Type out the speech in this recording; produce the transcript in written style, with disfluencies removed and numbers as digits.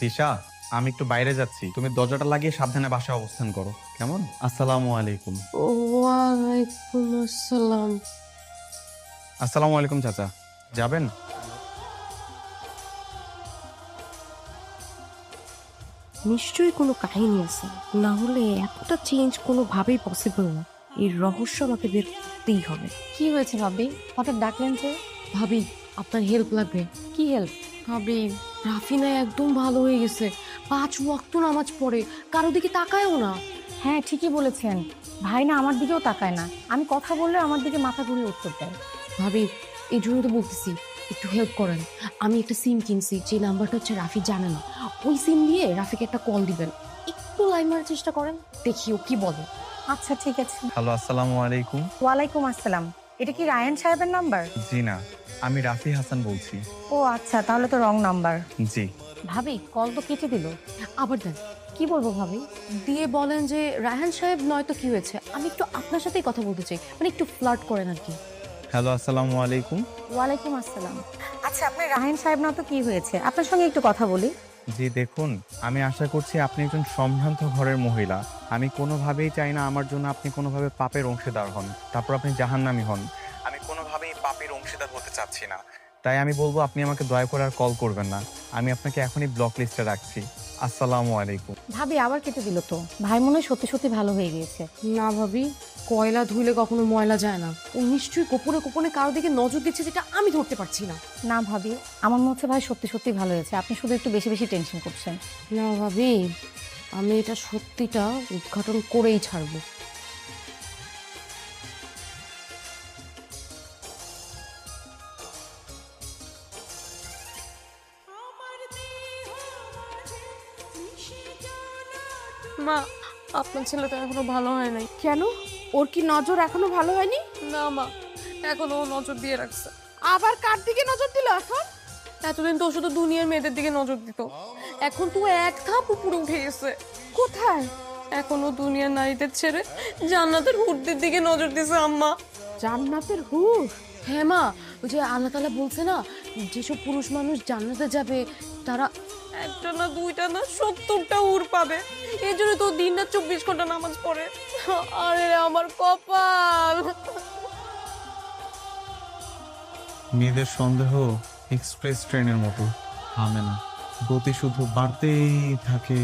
তিশা, আমি একটু বাইরে যাচ্ছি, তুমি দরজাটা লাগিয়ে সাবধানে বাসায় অবস্থান করো, কেমন? আসসালামু আলাইকুম। ওয়ালাইকুম আসসালাম। আসসালামু আলাইকুম চাচা, যাবেন? নিশ্চয়ই কোনো কাহিনী আছে, না হলে এতটা চেঞ্জ কোনোভাবেই পসিবল না। এই রহস্য আমাকে বের করতেই হবে। কি হয়েছে ভাবি? হঠাৎ ডাকলেন যে? ভাবি, আপনার হেল্প লাগবে। কি হেল্প? ভাবি, রাফিনা একদম ভালো হয়ে গেছে। 5 ওয়াক্ত নামাজ পড়ে, কারো দিকে তাকায়ও না। হ্যাঁ, ঠিকই বলেছেন। ভাই না আমার দিকেও তাকায় না, আমি কথা বললে আমার দিকে মাথা ঘুরিয়ে উত্তর দেয়। ভাবি, এই জন্য তো বলতেছি একটু হেল্প করেন। আমি একটা সিম কিনছি, যে নাম্বারটা হচ্ছে রাফি জানে না। ওই সিম দিয়ে রাফিকে একটা কল দিবেন। একটু লাইন মারার চেষ্টা করেন, দেখি ও কি বলে। আচ্ছা ঠিক আছে। হ্যালো, আসসালামু আলাইকুম। ওয়ালাইকুম আসসালাম। এটা কি রায়ান সাহেবের নাম্বার? জি না, আমি রাফি হাসান বলছি। ও আচ্ছা, তাহলে তো রং নাম্বার। জি। ভাবি, কল তো কেটে দিল। আবার দেন, কি বলবো ভাবি? দিয়ে বলেন যে রায়হান সাহেব নয়তো কি হয়েছে, আমি একটু আপনার সাথেই কথা বলতে চাই, মানে একটু ফ্লার্ট করেন আর কি। হ্যালো, আসসালামু আলাইকুম। ওয়ালাইকুম আসসালাম। আচ্ছা, আপনি রায়ান সাহেব না তো কি হয়েছে, আপনার সঙ্গে একটু কথা বলি। জি দেখুন, আমি আশা করছি আপনি একজন সম্ভ্রান্ত ঘরের মহিলা। আমি কোনোভাবেই চাই না আমার জন্য আপনি কোনোভাবে পাপের অংশীদার হন, তারপর আপনি জাহান্নামী হন। আমি কোনোভাবেই পাপের অংশীদার হতে চাচ্ছি না। তাই আমি বলবো আপনি আমাকে দয়া করে আর কল করবেন না। আমি আপনাকে এখনই ব্লক লিস্টে রাখছি। আসসালামু আলাইকুম। ভাবি, আবার কেটে দিল তো। ভাই মনে হয় সত্যি সত্যি ভালো হয়ে গিয়েছে। না ভাবি, কয়লা ধুইলে কখনো ময়লা যায় না। ও নিশ্চয়ই গোপনে গোপনে কারো দিকে নজর দিচ্ছে, যেটা আমি ধরতে পারছি না। না ভাবি, আমার মনে হচ্ছে ভাই সত্যি সত্যি ভালো হয়েছে, আপনি শুধু একটু বেশি বেশি টেনশন করছেন। না ভাবি, আমি এটা সত্যিটা উদ্ঘাটন করেই ছাড়বো। মা, আপনার ছেলেটা এখনো ভালো হয় নাই। কেন? ওর কি নজর এখনো ভালো হয়নি? না মা, এখনো ও নজর দিয়ে রাখছে। আবার কার দিকে নজর দিল এখন? এতদিন তো ও শুধু দুনিয়ার মেয়েদের দিকে নজর দিত, এখন তো ও এক ধাপ উপরে উঠে গেছে। কোথায়? এখনো দুনিয়ার নারীদের ছেড়ে জান্নাতের হুরদের দিকে নজর দিছে আম্মা। জান্নাতের হুর? হ্যাঁ মা, ওই যে আল্লাহ তাআলা বলছে না, যেসব পুরুষ মানুষ জান্নাতে যাবে তারা একটা না দুইটা না 70টা হুর পাবে। এই জন্য তো দিন রাত 24 ঘন্টা নামাজ পড়ে। আরে আমার কপাল। মেয়েদের সন্দেহ এক্সপ্রেস ট্রেনের মতো থামে না, গতি শুধু বাড়তেই থাকে।